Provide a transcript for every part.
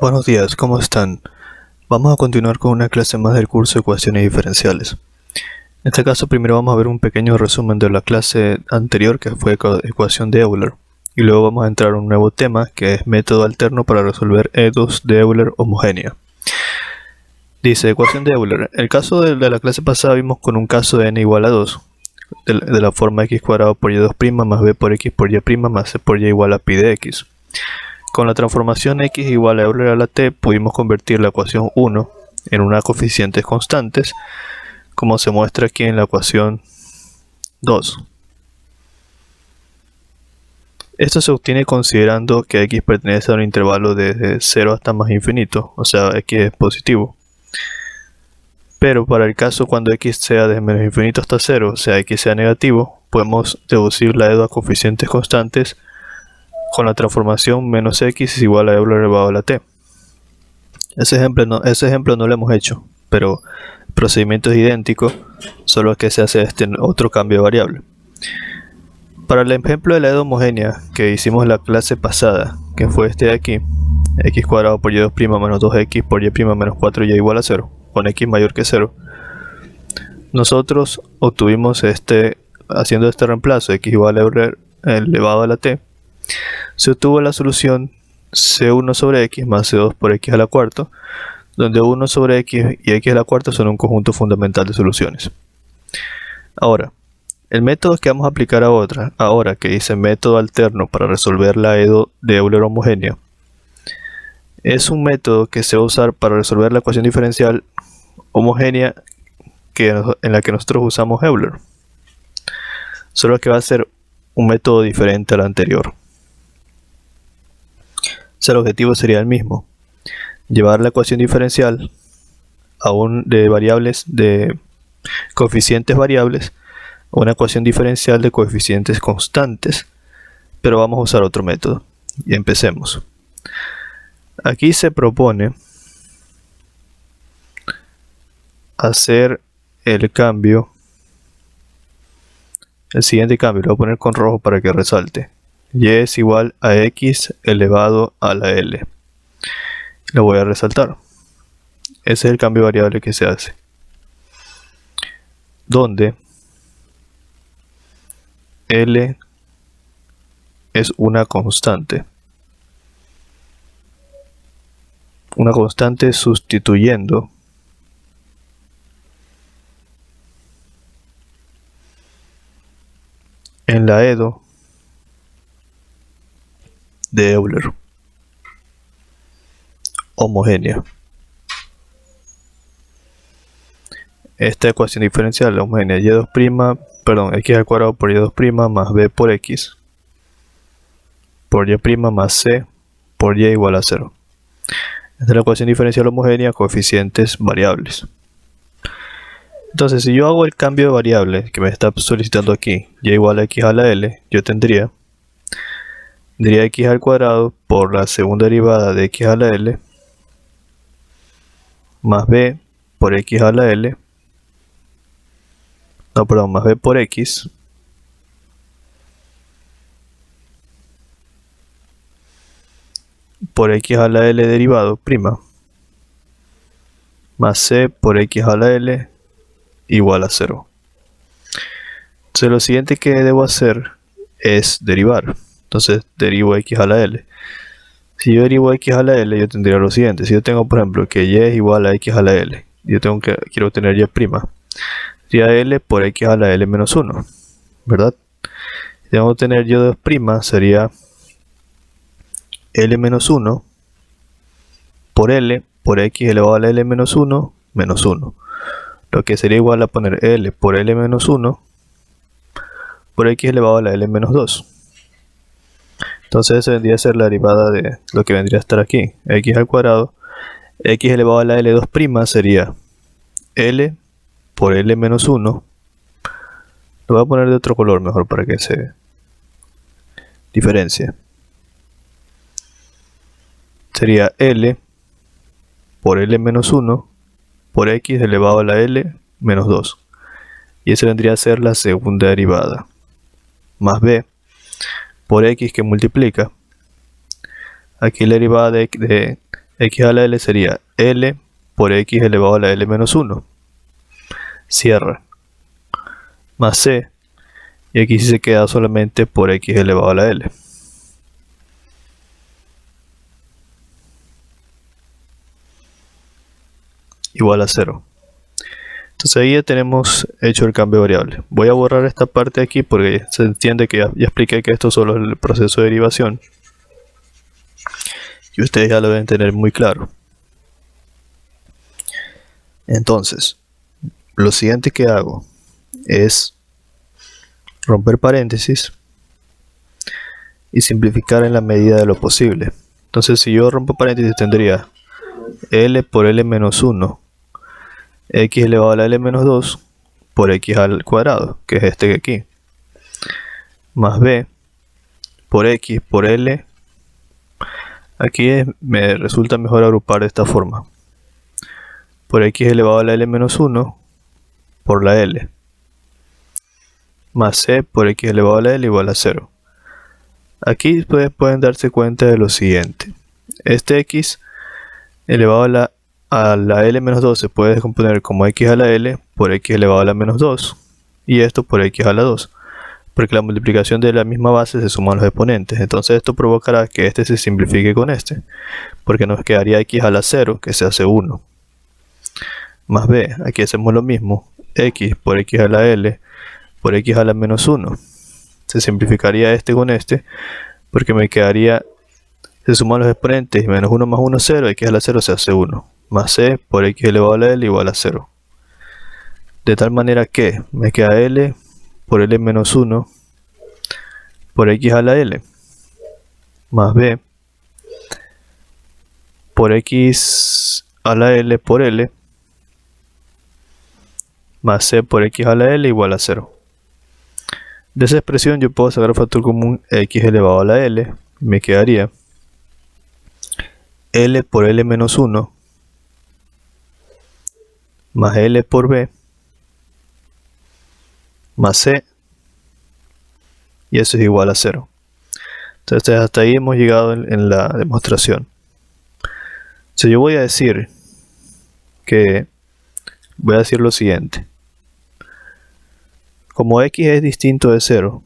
Buenos días, ¿cómo están? Vamos a continuar con una clase más del curso de ecuaciones diferenciales. En este caso, primero vamos a ver un pequeño resumen de la clase anterior, que fue ecuación de Euler. Y luego vamos a entrar a un nuevo tema, que es método alterno para resolver E2 de Euler homogénea. Dice, ecuación de Euler. El caso de la clase pasada vimos con un caso de n igual a 2, de la forma x cuadrado por y2' más b por x por y' más c por y igual a pi de x. Con la transformación x igual a Euler a la t, pudimos convertir la ecuación 1 en unas coeficientes constantes, como se muestra aquí en la ecuación 2. Esto se obtiene considerando que x pertenece a un intervalo desde 0 hasta más infinito, o sea, x es positivo. Pero para el caso cuando x sea desde menos infinito hasta 0, o sea, x sea negativo, podemos deducir la de dos coeficientes constantes con la transformación menos x es igual a Euler elevado a la t. Ese ejemplo no lo hemos hecho, pero el procedimiento es idéntico, solo que se hace este otro cambio de variable. Para el ejemplo de la EDO homogénea que hicimos en la clase pasada, que fue este de aquí, x cuadrado por y2' menos 2x por y' menos 4y igual a 0, con x mayor que 0, nosotros obtuvimos haciendo este reemplazo, x igual a Euler elevado a la t, se obtuvo la solución c1 sobre x más c2 por x a la cuarta, donde 1 sobre x y x a la cuarta son un conjunto fundamental de soluciones. Ahora, el método que vamos a aplicar ahora que dice método alterno para resolver la EDO de Euler homogénea, es un método que se va a usar para resolver la ecuación diferencial homogénea en la que nosotros usamos Euler, solo que va a ser un método diferente al anterior. O sea, el objetivo sería el mismo: llevar la ecuación diferencial de coeficientes variables a una ecuación diferencial de coeficientes constantes, pero vamos a usar otro método. Y empecemos. Aquí se propone hacer el siguiente cambio, lo voy a poner con rojo para que resalte. Y es igual a x elevado a la L. Lo voy a resaltar. Ese es el cambio variable que se hace, donde L es una constante sustituyendo en la EDO de Euler homogénea. Esta ecuación diferencial homogénea x al cuadrado por y2' más b por x por y' más c por y igual a 0. Esta es la ecuación diferencial homogénea, coeficientes variables. Entonces, si yo hago el cambio de variable que me está solicitando aquí, y igual a x a la L, yo tendría x al cuadrado por la segunda derivada de x a la L más b por x a la L, más b por x por x a la L derivado prima más c por x a la L igual a 0. Entonces lo siguiente que debo hacer es derivar. Entonces derivo x a la L. Si yo derivo x a la L, yo tendría lo siguiente. Si yo tengo, por ejemplo, que y es igual a x a la L, quiero obtener y', sería L por x a la L menos 1, ¿verdad? Si tengo que obtener y2', sería L menos 1 por L por x elevado a la L menos 1 menos 1. Lo que sería igual a poner L por L menos 1 por x elevado a la L menos 2. Entonces esa vendría a ser la derivada de lo que vendría a estar aquí. X al cuadrado, x elevado a la L2' sería L por L menos 1. Lo voy a poner de otro color mejor para que se diferencie. Sería L por L menos 1 por x elevado a la L menos 2. Y esa vendría a ser la segunda derivada. Más b por x que multiplica. Aquí la derivada de x a la L sería L por x elevado a la L menos 1. Cierra. Más C. Y aquí sí se queda solamente por x elevado a la L. Igual a 0. Entonces ahí ya tenemos hecho el cambio de variable. Voy a borrar esta parte de aquí porque se entiende que ya expliqué que esto solo es el proceso de derivación. Y ustedes ya lo deben tener muy claro. Entonces, lo siguiente que hago es romper paréntesis y simplificar en la medida de lo posible. Entonces, si yo rompo paréntesis, tendría L por L menos 1, x elevado a la L menos 2 por x al cuadrado, que es este de aquí, más b por x por L. Aquí me resulta mejor agrupar de esta forma. Por x elevado a la L menos 1 por la L, más c por x elevado a la L igual a 0. Aquí ustedes pueden darse cuenta de lo siguiente. Este x elevado a la L menos 2 se puede descomponer como x a la L por x elevado a la menos 2. Y esto por x a la 2. Porque la multiplicación de la misma base se suman los exponentes. Entonces esto provocará que este se simplifique con este. Porque nos quedaría x a la 0, que se hace 1. Más b, aquí hacemos lo mismo. X por x a la L por x a la menos 1. Se simplificaría este con este. Porque me quedaría, se suman los exponentes, y menos 1 más 1 0, x a la 0 se hace 1. Más c por x elevado a la L igual a 0. De tal manera que me queda L por L menos 1 por x a la L más b por x a la L por L más c por x a la L igual a 0. De esa expresión yo puedo sacar factor común x elevado a la L. Me quedaría L por L menos 1 más L por b más c, y eso es igual a 0. Entonces hasta ahí hemos llegado en la demostración. Entonces yo voy a decir lo siguiente. Como x es distinto de 0,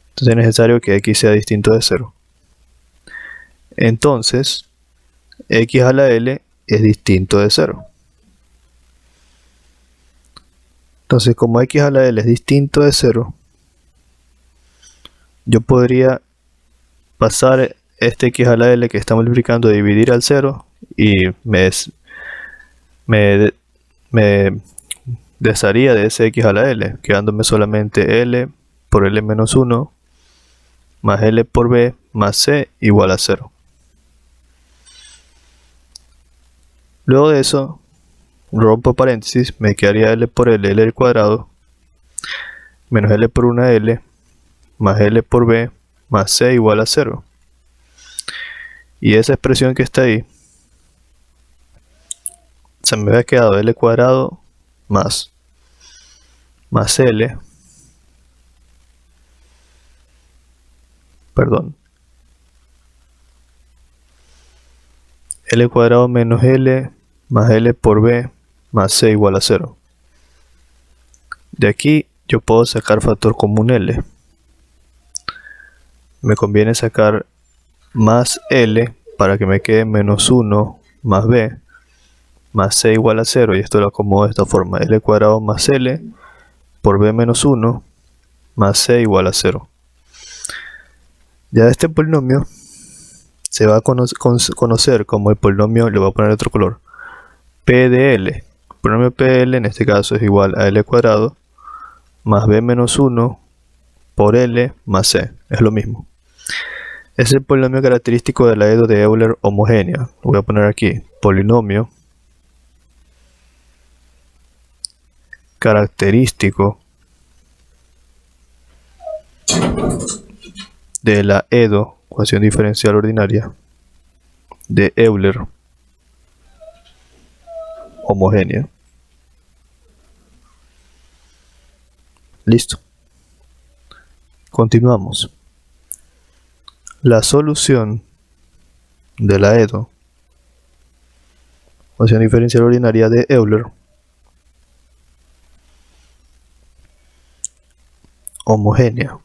entonces es necesario que x sea distinto de 0. Entonces x a la L es distinto de 0. Entonces, como x a la L es distinto de 0, yo podría pasar este x a la L que está multiplicando a dividir al 0 y me desharía de ese x a la L, quedándome solamente L por L menos 1 más L por b más c igual a 0. Luego de eso, rompo paréntesis, me quedaría L por L al cuadrado menos L por 1L más L por b más c igual a 0. Y esa expresión que está ahí, se me había quedado L cuadrado más L, L cuadrado menos L más L por b más c igual a 0. De aquí yo puedo sacar factor común L. Me conviene sacar más L para que me quede menos 1 más b más c igual a 0, y esto lo acomodo de esta forma: L cuadrado más L por b menos 1 más c igual a 0. Ya este polinomio se va a conocer como el polinomio, le voy a poner otro color, P de L. El polinomio P de L en este caso es igual a L cuadrado más b menos 1 por L más c. Es lo mismo. Es el polinomio característico de la EDO de Euler homogénea. Lo voy a poner aquí: polinomio característico de la EDO, ecuación diferencial ordinaria, de Euler homogénea. Listo. Continuamos. La solución de la Edo, ecuación diferencial ordinaria de Euler, homogénea.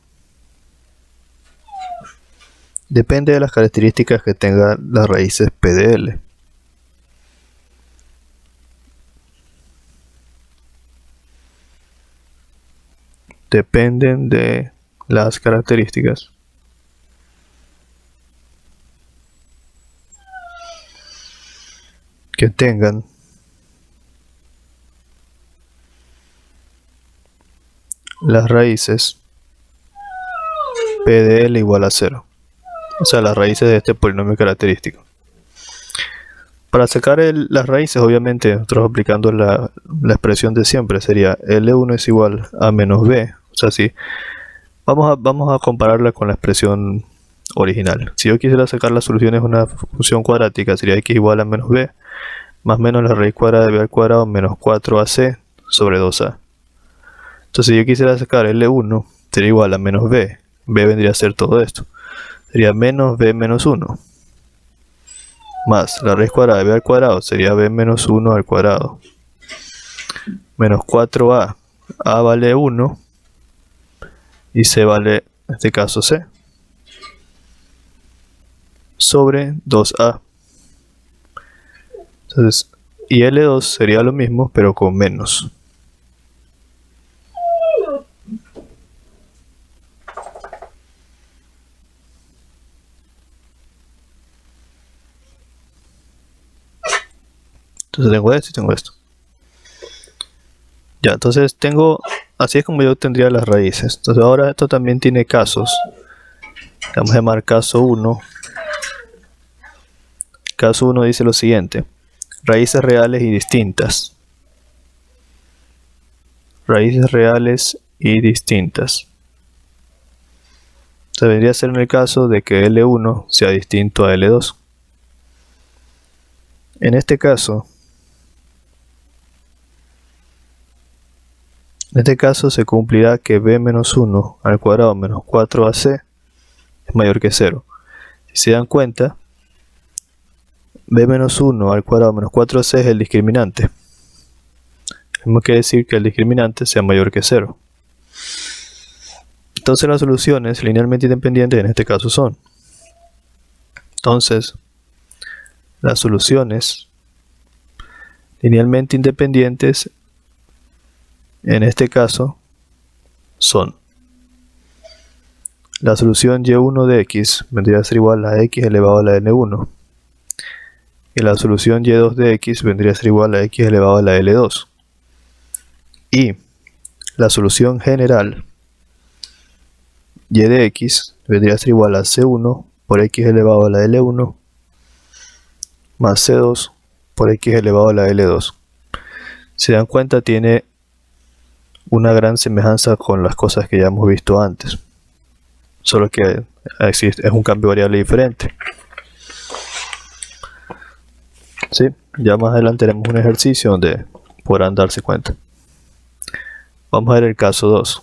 Depende de las características que tengan las raíces P de L. Dependen de las características que tengan las raíces P de L igual a 0. O sea, las raíces de este polinomio característico. Para sacar las raíces, obviamente, nosotros aplicando la expresión de siempre, sería L1 es igual a menos B. O sea, si vamos a compararla con la expresión original. Si yo quisiera sacar las soluciones de una función cuadrática, sería x igual a menos b, más menos la raíz cuadrada de b al cuadrado menos 4ac sobre 2a. Entonces, si yo quisiera sacar L1, sería igual a menos b. B vendría a ser todo esto. Sería menos b menos 1. Más la raíz cuadrada de b al cuadrado sería b menos 1 al cuadrado. Menos 4a. A vale 1. Y c vale, en este caso c. Sobre 2a. Entonces, y L2 sería lo mismo, pero con menos. Entonces tengo esto y tengo esto. Ya, entonces así es como yo tendría las raíces. Entonces ahora esto también tiene casos. Vamos a llamar caso 1. Caso 1 dice lo siguiente. Raíces reales y distintas. Raíces reales y distintas. Se debería ser en el caso de que L1 sea distinto a L2. En este caso se cumplirá que b menos 1 al cuadrado menos 4ac es mayor que 0. Si se dan cuenta, b menos 1 al cuadrado menos 4ac es el discriminante. Tenemos que decir que el discriminante sea mayor que 0. Entonces las soluciones linealmente independientes en este caso son. Entonces, las soluciones linealmente independientes en este caso son. La solución y1 de x vendría a ser igual a x elevado a la n1. Y la solución y2 de x vendría a ser igual a x elevado a la L2. Y la solución general y de x vendría a ser igual a c1 por x elevado a la L1 más c2 por x elevado a la L2. Si se dan cuenta, tiene una gran semejanza con las cosas que ya hemos visto antes. Solo que es un cambio de variable diferente. ¿Sí? Ya más adelante haremos un ejercicio donde podrán darse cuenta. Vamos a ver el caso 2.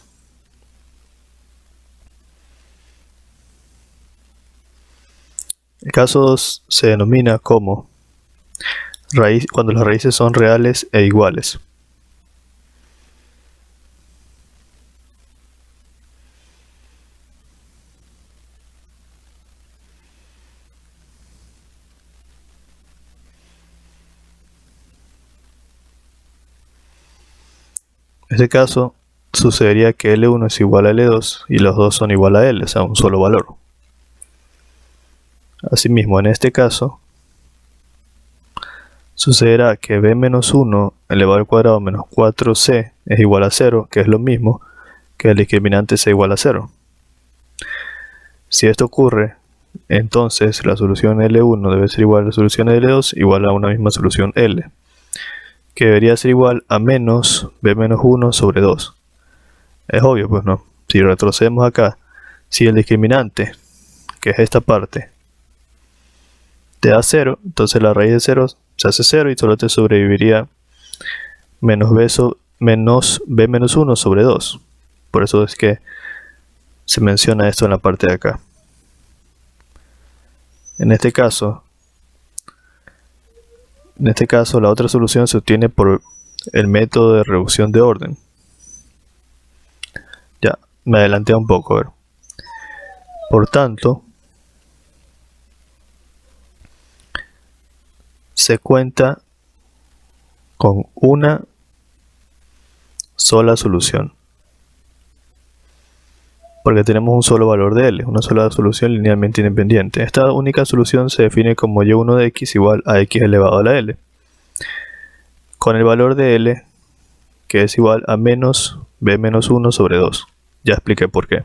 El caso 2 se denomina como cuando las raíces son reales e iguales. En este caso, sucedería que L1 es igual a L2 y los dos son igual a L, o sea, un solo valor. Asimismo, en este caso, sucederá que b menos 1 elevado al cuadrado menos 4c es igual a 0, que es lo mismo que el discriminante sea igual a 0. Si esto ocurre, entonces la solución L1 debe ser igual a la solución L2 igual a una misma solución L, que debería ser igual a menos b menos 1 sobre 2. Es obvio, pues no. Si retrocedemos acá, si el discriminante, que es esta parte, te da 0, entonces la raíz de 0 se hace 0 y solo te sobreviviría menos b menos 1 sobre 2. Por eso es que se menciona esto en la parte de acá. En este caso, En este caso, la otra solución se obtiene por el método de reducción de orden. Ya, me adelanté un poco, a ver. Por tanto, se cuenta con una sola solución, porque tenemos un solo valor de L, una sola solución linealmente independiente. Esta única solución se define como y1 de x igual a x elevado a la L, con el valor de L que es igual a menos b menos 1 sobre 2. Ya expliqué por qué.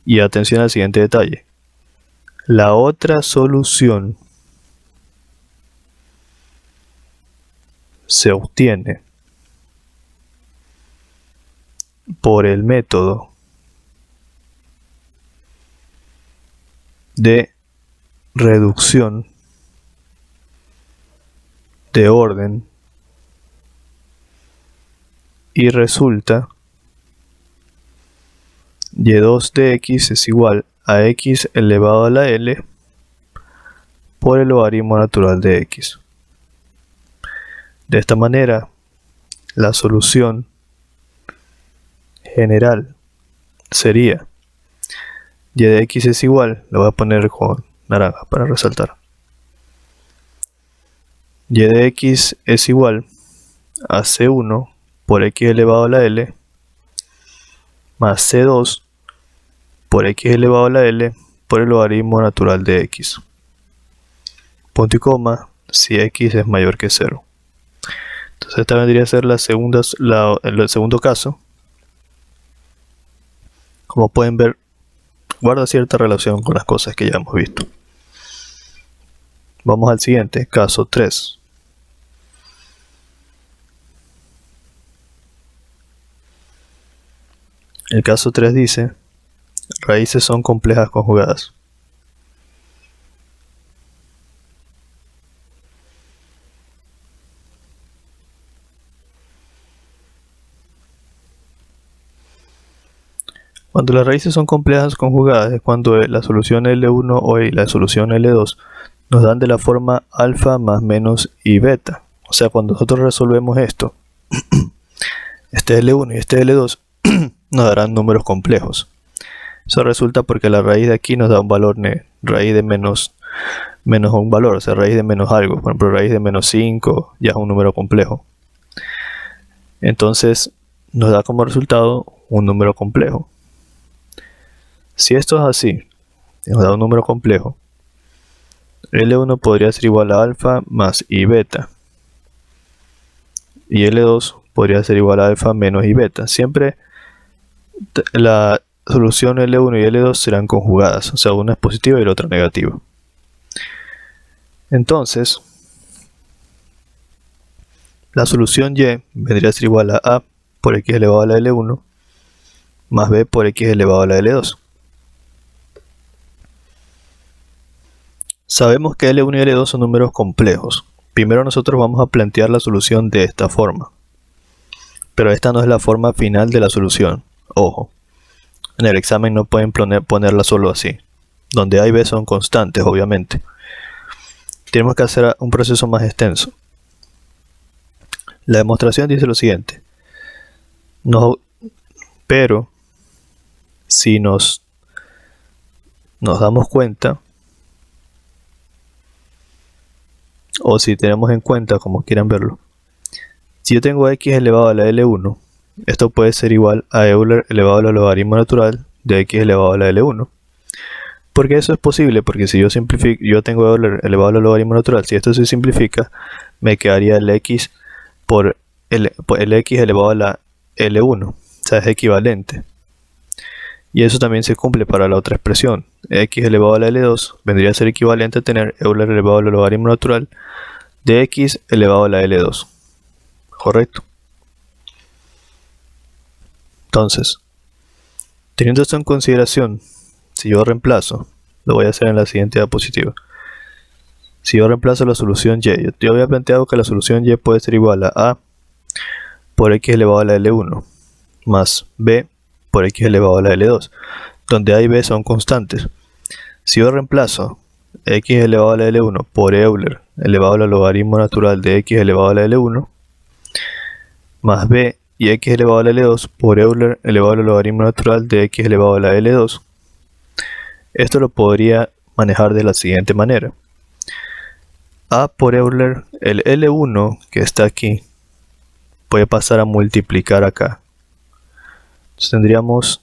Y atención al siguiente detalle. La otra solución se obtiene por el método de reducción de orden y resulta y2 de x es igual a x elevado a la L por el logaritmo natural de x. De esta manera, la solución general sería y de x es igual, lo voy a poner con naranja para resaltar, y de x es igual a c1 por x elevado a la L más c2 por x elevado a la L por el logaritmo natural de x. Punto y coma si x es mayor que 0. Entonces esta vendría a ser el segundo caso. Como pueden ver, guarda cierta relación con las cosas que ya hemos visto. Vamos al siguiente, caso 3. El caso 3 dice, raíces son complejas conjugadas. Cuando las raíces son complejas conjugadas es cuando la solución L1 o la solución L2 nos dan de la forma alfa más menos y beta. O sea, cuando nosotros resolvemos esto, este L1 y este L2 nos darán números complejos. Eso resulta porque la raíz de aquí nos da un valor, raíz de menos un valor, o sea, raíz de menos algo. Por ejemplo, raíz de menos 5 ya es un número complejo. Entonces, nos da como resultado un número complejo. Si esto es así, nos da un número complejo, L1 podría ser igual a alfa más y beta. Y L2 podría ser igual a alfa menos y beta. Siempre la solución L1 y L2 serán conjugadas, o sea, una es positiva y la otra negativa. Entonces, la solución y vendría a ser igual a A por x elevado a la L1 más B por x elevado a la L2. Sabemos que L1 y L2 son números complejos. Primero nosotros vamos a plantear la solución de esta forma. Pero esta no es la forma final de la solución. Ojo, en el examen no pueden ponerla solo así. Donde A y B son constantes, obviamente. Tenemos que hacer un proceso más extenso. La demostración dice lo siguiente. Pero, si nos damos cuenta, o si tenemos en cuenta, como quieran verlo, si yo tengo x elevado a la L1, esto puede ser igual a Euler elevado al logaritmo natural de x elevado a la L1. ¿Por qué eso es posible? Porque si yo simplifico, yo tengo Euler elevado al logaritmo natural, si esto se simplifica, me quedaría el x por el x elevado a la L1, o sea, es equivalente. Y eso también se cumple para la otra expresión. X elevado a la L2 vendría a ser equivalente a tener Euler elevado al logaritmo natural de x elevado a la L2. ¿Correcto? Entonces, teniendo esto en consideración, si yo reemplazo, lo voy a hacer en la siguiente diapositiva. Si yo reemplazo la solución y, yo había planteado que la solución y puede ser igual a por x elevado a la L1 más b por x elevado a la L2, donde A y B son constantes. Si yo reemplazo x elevado a la L1 por Euler elevado al logaritmo natural de x elevado a la L1 más b y x elevado a la L2 por Euler elevado al logaritmo natural de x elevado a la L2. Esto lo podría manejar de la siguiente manera. A por Euler, el L1 que está aquí, puede pasar a multiplicar acá. Entonces tendríamos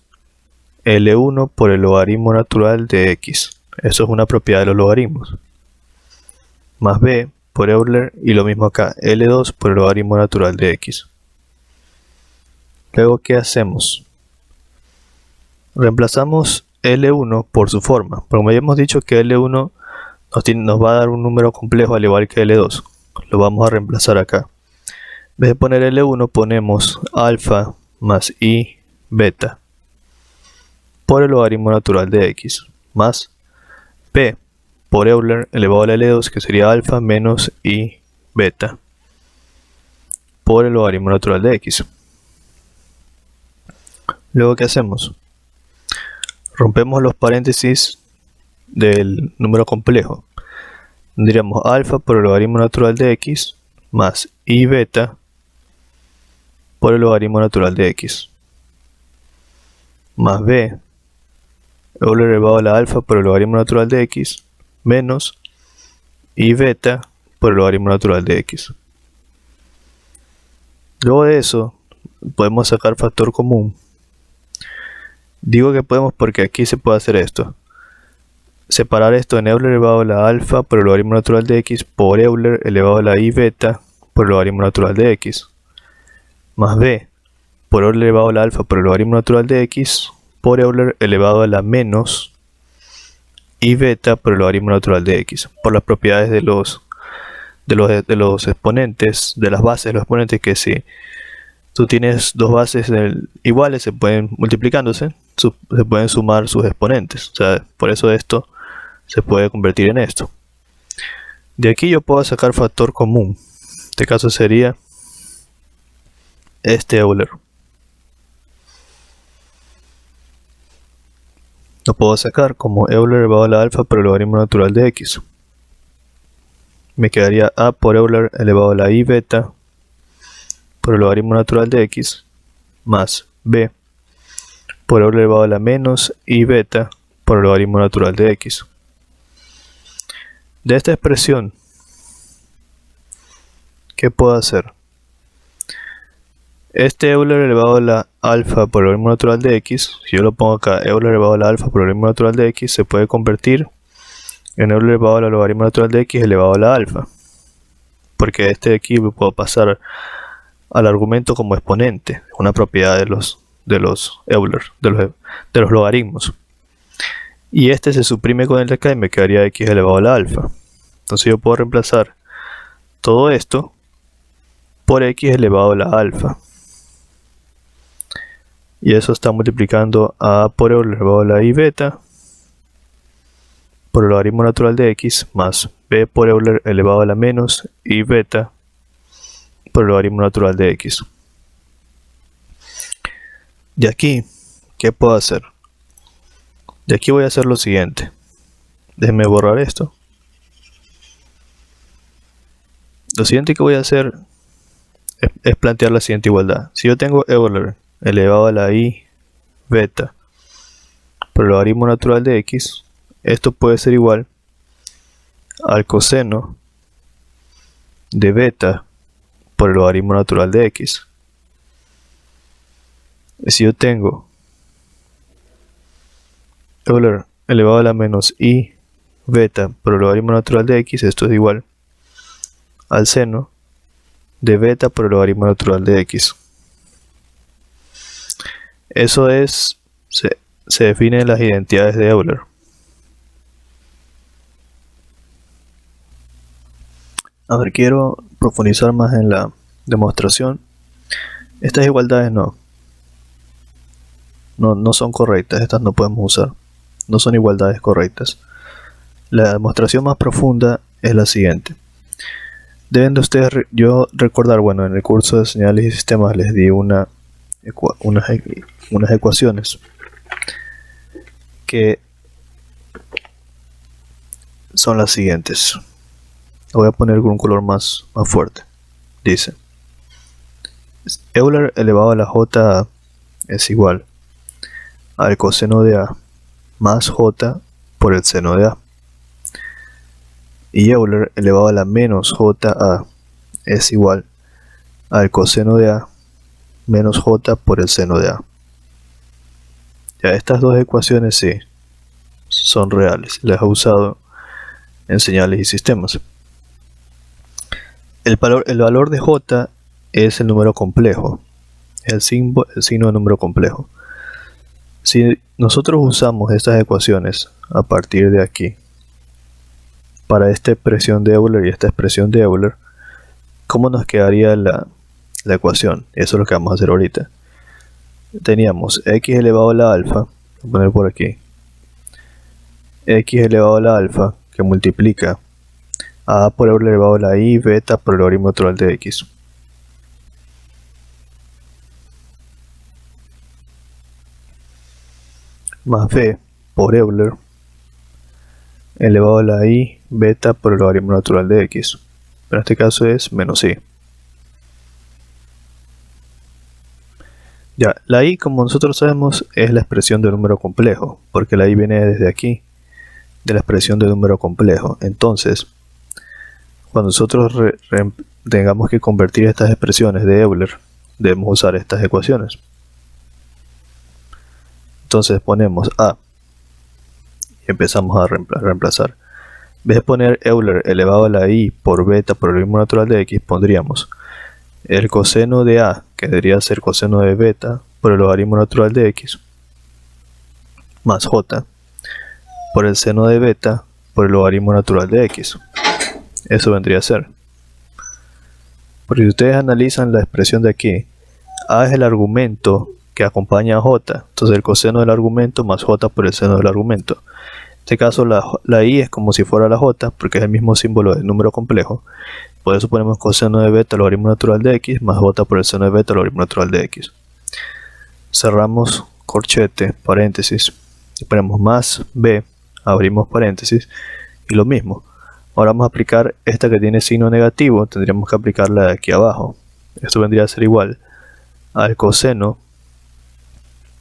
L1 por el logaritmo natural de x. Eso es una propiedad de los logaritmos. Más b por Euler y lo mismo acá, L2 por el logaritmo natural de x. Luego, ¿qué hacemos? Reemplazamos L1 por su forma. Como ya hemos dicho que L1 nos va a dar un número complejo al igual que L2. Lo vamos a reemplazar acá. En vez de poner L1 ponemos alfa más i beta por el logaritmo natural de x más p por Euler elevado a la L2 que sería alfa menos i beta por el logaritmo natural de x. Luego, ¿qué hacemos? Rompemos los paréntesis del número complejo. Tendríamos alfa por el logaritmo natural de x más i beta por el logaritmo natural de x más b Euler elevado a la alfa por el logaritmo natural de x menos i beta por el logaritmo natural de x. Luego de eso podemos sacar factor común. Digo que podemos porque aquí se puede hacer esto. Separar esto en Euler elevado a la alfa por el logaritmo natural de x por Euler elevado a la i beta por el logaritmo natural de x más b por Euler elevado a la alfa por el logaritmo natural de x por Euler elevado a la menos i beta por el logaritmo natural de x, por las propiedades de los exponentes, de las bases de los exponentes, que si tú tienes dos bases iguales se pueden multiplicándose, se pueden sumar sus exponentes. O sea, por eso esto se puede convertir en esto. De aquí yo puedo sacar factor común. En este caso sería este Euler. Lo puedo sacar como Euler elevado a la alfa por el logaritmo natural de x. Me quedaría a por Euler elevado a la i beta por el logaritmo natural de x más b por Euler elevado a la menos i beta por el logaritmo natural de x. De esta expresión, ¿qué puedo hacer? Este Euler elevado a la alfa por el logaritmo natural de x, si yo lo pongo acá, Euler elevado a la alfa por el logaritmo natural de x, se puede convertir en Euler elevado a la logaritmo natural de x elevado a la alfa. Porque este de aquí puedo pasar al argumento como exponente, una propiedad de los Euler, de los logaritmos. Y este se suprime con el de acá y me quedaría x elevado a la alfa. Entonces yo puedo reemplazar todo esto por x elevado a la alfa. Y eso está multiplicando a por Euler elevado a la i beta por el logaritmo natural de x más b por Euler elevado a la menos i beta por el logaritmo natural de x. De aquí, ¿qué puedo hacer? De aquí voy a hacer lo siguiente. Déjenme borrar esto. Lo siguiente que voy a hacer es plantear la siguiente igualdad. Si yo tengo Euler elevado a la i beta por el logaritmo natural de x, esto puede ser igual al coseno de beta por el logaritmo natural de x. Si yo tengo Euler elevado a la menos i beta por el logaritmo natural de x, esto es igual al seno de beta por el logaritmo natural de x. Eso es, se definen las identidades de Euler. A ver, quiero profundizar más en la demostración. Estas igualdades no son correctas, estas no podemos usar. No son igualdades correctas. La demostración más profunda es la siguiente. Deben de ustedes recordar, bueno, en el curso de señales y sistemas les di unas ecuaciones que son las siguientes. Lo voy a poner con un color más fuerte. Dice: Euler elevado a la j es igual al coseno de a más j por el seno de a. Y Euler elevado a la menos ja es igual al coseno de a menos j por el seno de a. Ya estas dos ecuaciones sí son reales, las he usado en señales y sistemas. El valor de j es el número complejo, el signo de número complejo. Si nosotros usamos estas ecuaciones a partir de aquí para esta expresión de Euler y esta expresión de Euler, ¿cómo nos quedaría la ecuación? Eso es lo que vamos a hacer ahorita. Teníamos x elevado a la alfa, voy a poner por aquí, x elevado a la alfa que multiplica a por Euler elevado a la i beta por el logaritmo natural de x. Más b por Euler elevado a la i beta por el logaritmo natural de x. Pero en este caso es menos i. Ya, la i, como nosotros sabemos, es la expresión de número complejo, porque la i viene desde aquí, de la expresión de número complejo. Entonces, cuando nosotros tengamos que convertir estas expresiones de Euler, debemos usar estas ecuaciones. Entonces ponemos a y empezamos a reemplazar. En vez de poner Euler elevado a la i por beta por el logaritmo natural de x, pondríamos el coseno de a, que debería ser coseno de beta por el logaritmo natural de x, más j por el seno de beta por el logaritmo natural de x. Eso vendría a ser. Porque si ustedes analizan la expresión de aquí, a es el argumento que acompaña a j, entonces el coseno del argumento más j por el seno del argumento. En este caso la i es como si fuera la j, porque es el mismo símbolo del número complejo. Por eso ponemos coseno de beta logaritmo natural de x más j por el seno de beta logaritmo natural de x. Cerramos corchete, paréntesis, y ponemos más b, abrimos paréntesis, y lo mismo. Ahora vamos a aplicar esta que tiene signo negativo, tendríamos que aplicarla de aquí abajo. Esto vendría a ser igual al coseno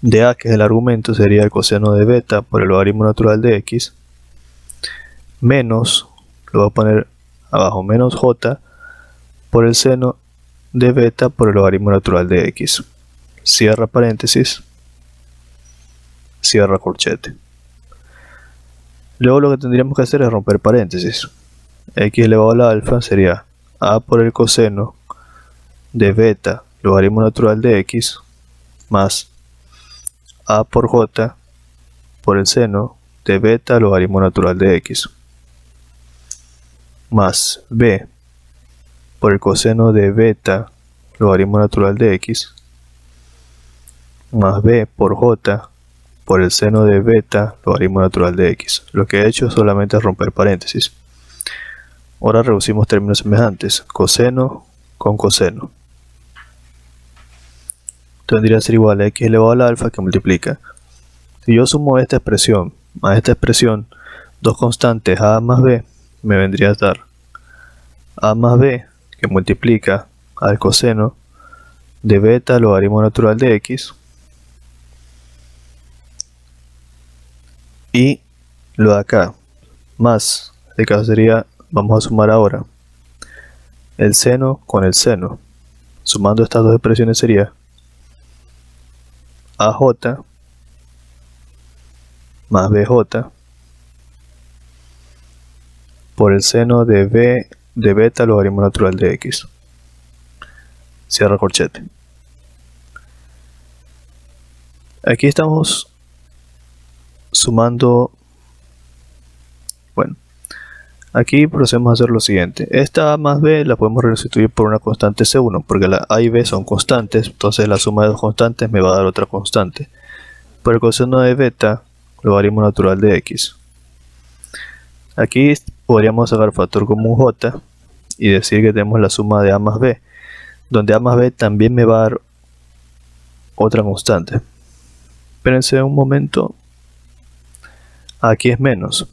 de a, que es el argumento, sería el coseno de beta por el logaritmo natural de x, menos, lo voy a poner abajo, menos j por el seno de beta por el logaritmo natural de x. Cierra paréntesis, cierra corchete. Luego lo que tendríamos que hacer es romper paréntesis. X elevado a la alfa sería a por el coseno de beta logaritmo natural de x más a por j por el seno de beta logaritmo natural de x más b por el coseno de beta logaritmo natural de x más b por j por el seno de beta logaritmo natural de x. Lo que he hecho es solamente romper paréntesis. Ahora reducimos términos semejantes, coseno con coseno. Tendría que ser igual a x elevado a la alfa que multiplica. Si yo sumo esta expresión a esta expresión, dos constantes a más b, me vendría a dar a más b que multiplica al coseno de beta logaritmo natural de x y lo de acá más, en este caso sería, vamos a sumar ahora el seno con el seno. Sumando estas dos expresiones sería AJ más BJ por el seno de b de beta logaritmo natural de x. Cierra corchete. Aquí estamos sumando. Bueno, aquí procedemos a hacer lo siguiente. Esta a más b la podemos restituir por una constante C1, porque la a y b son constantes, entonces la suma de dos constantes me va a dar otra constante. Por el coseno de beta logaritmo natural de x. Aquí podríamos sacar factor común j y decir que tenemos la suma de a más b, donde a más b también me va a dar otra constante. Espérense un momento. Aquí es menos.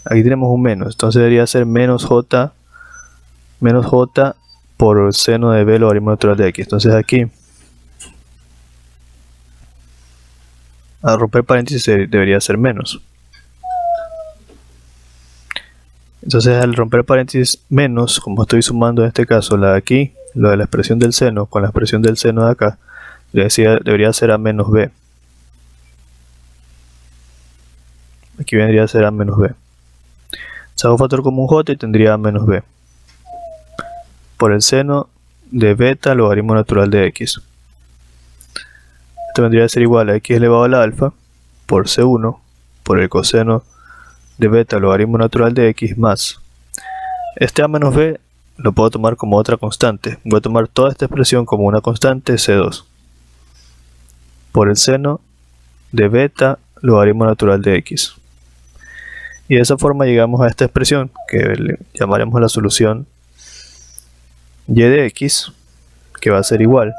Aquí tenemos un menos, entonces debería ser menos j por el seno de b logaritmo natural de x. Entonces aquí, al romper paréntesis debería ser menos. Entonces al romper paréntesis menos, como estoy sumando en este caso la de aquí, lo de la expresión del seno con la expresión del seno de acá, debería ser a menos b. Aquí vendría a ser a menos b. Saco factor común j y tendría a menos b por el seno de beta logaritmo natural de x. Esto vendría a ser igual a x elevado a la alfa por c1 por el coseno de beta logaritmo natural de x más este a menos b lo puedo tomar como otra constante. Voy a tomar toda esta expresión como una constante c2 por el seno de beta logaritmo natural de x. Y de esa forma llegamos a esta expresión que le llamaremos la solución y de x, que va a ser igual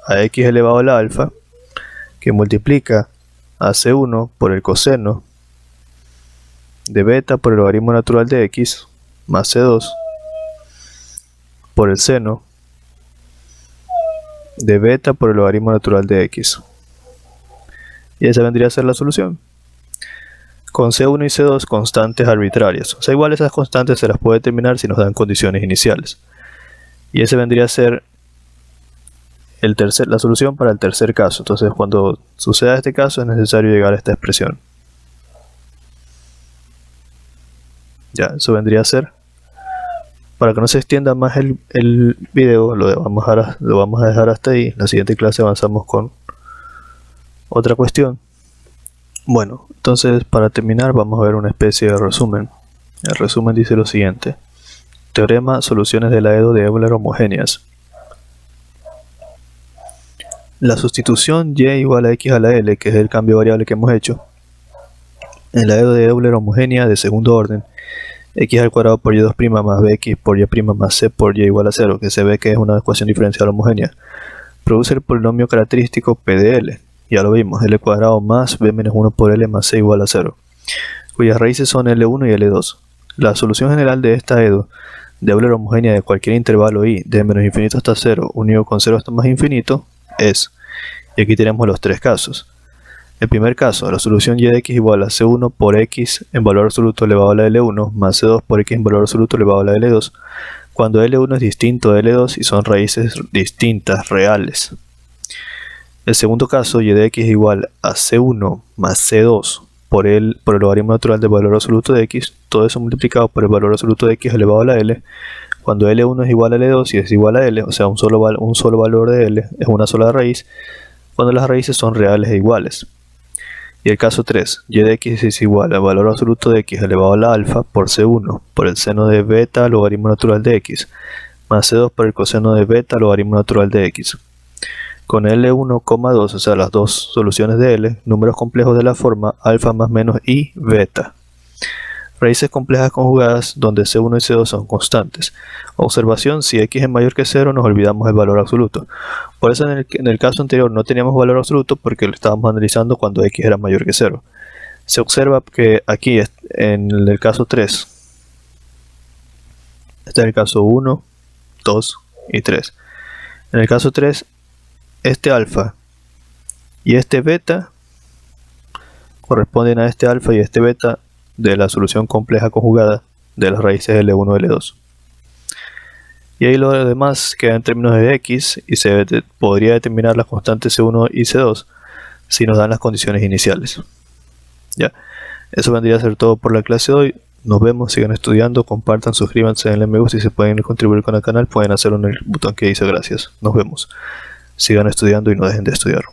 a x elevado a la alfa, que multiplica a c1 por el coseno de beta por el logaritmo natural de x más c2 por el seno de beta por el logaritmo natural de x. Y esa vendría a ser la solución. Con C1 y C2 constantes arbitrarias. O sea, igual esas constantes se las puede determinar si nos dan condiciones iniciales. Y ese vendría a ser la solución para el tercer caso. Entonces, cuando suceda este caso es necesario llegar a esta expresión. Ya, eso vendría a ser. Para que no se extienda más el video, lo vamos a dejar hasta ahí. En la siguiente clase avanzamos con otra cuestión. Bueno, entonces para terminar vamos a ver una especie de resumen. El resumen dice lo siguiente. Teorema soluciones de la EDO de Euler homogéneas. La sustitución y igual a x a la l, que es el cambio variable que hemos hecho, en la EDO de Euler homogénea de segundo orden, x al cuadrado por y2' más bx por y' más c por y igual a 0, que se ve que es una ecuación diferencial homogénea, produce el polinomio característico P de L. Ya lo vimos, L cuadrado más B menos 1 por L más C igual a 0, cuyas raíces son L1 y L2. La solución general de esta EDO de Euler homogénea de cualquier intervalo i de menos infinito hasta 0 unido con 0 hasta más infinito es, y aquí tenemos los tres casos. El primer caso, la solución y de x igual a C1 por x en valor absoluto elevado a la L1 más C2 por x en valor absoluto elevado a la L2, cuando L1 es distinto de L2 y son raíces distintas, reales. El segundo caso, y de x igual a c1 más c2 por el logaritmo natural del valor absoluto de x, todo eso multiplicado por el valor absoluto de x elevado a la l, cuando L1 es igual a L2 y es igual a L, o sea un solo valor de L es una sola raíz, cuando las raíces son reales e iguales. Y el caso 3, y de x es igual al valor absoluto de x elevado a la alfa por c1 por el seno de beta logaritmo natural de x, más c2 por el coseno de beta logaritmo natural de x. Con L1, 2, o sea las dos soluciones de L, números complejos de la forma alfa más menos i beta. Raíces complejas conjugadas donde C1 y C2 son constantes. Observación, si x es mayor que 0 nos olvidamos del valor absoluto. Por eso en el caso anterior no teníamos valor absoluto porque lo estábamos analizando cuando x era mayor que 0. Se observa que aquí en el caso 3, este es el caso 1, 2 y 3. En el caso 3, este alfa y este beta corresponden a este alfa y este beta de la solución compleja conjugada de las raíces L1 y L2. Y ahí lo demás queda en términos de x y se podría determinar las constantes C1 y C2 si nos dan las condiciones iniciales. Ya, eso vendría a ser todo por la clase de hoy. Nos vemos, sigan estudiando, compartan, suscríbanse, denle me gusta y si pueden contribuir con el canal pueden hacerlo en el botón que dice gracias. Nos vemos. Sigan estudiando y no dejen de estudiar.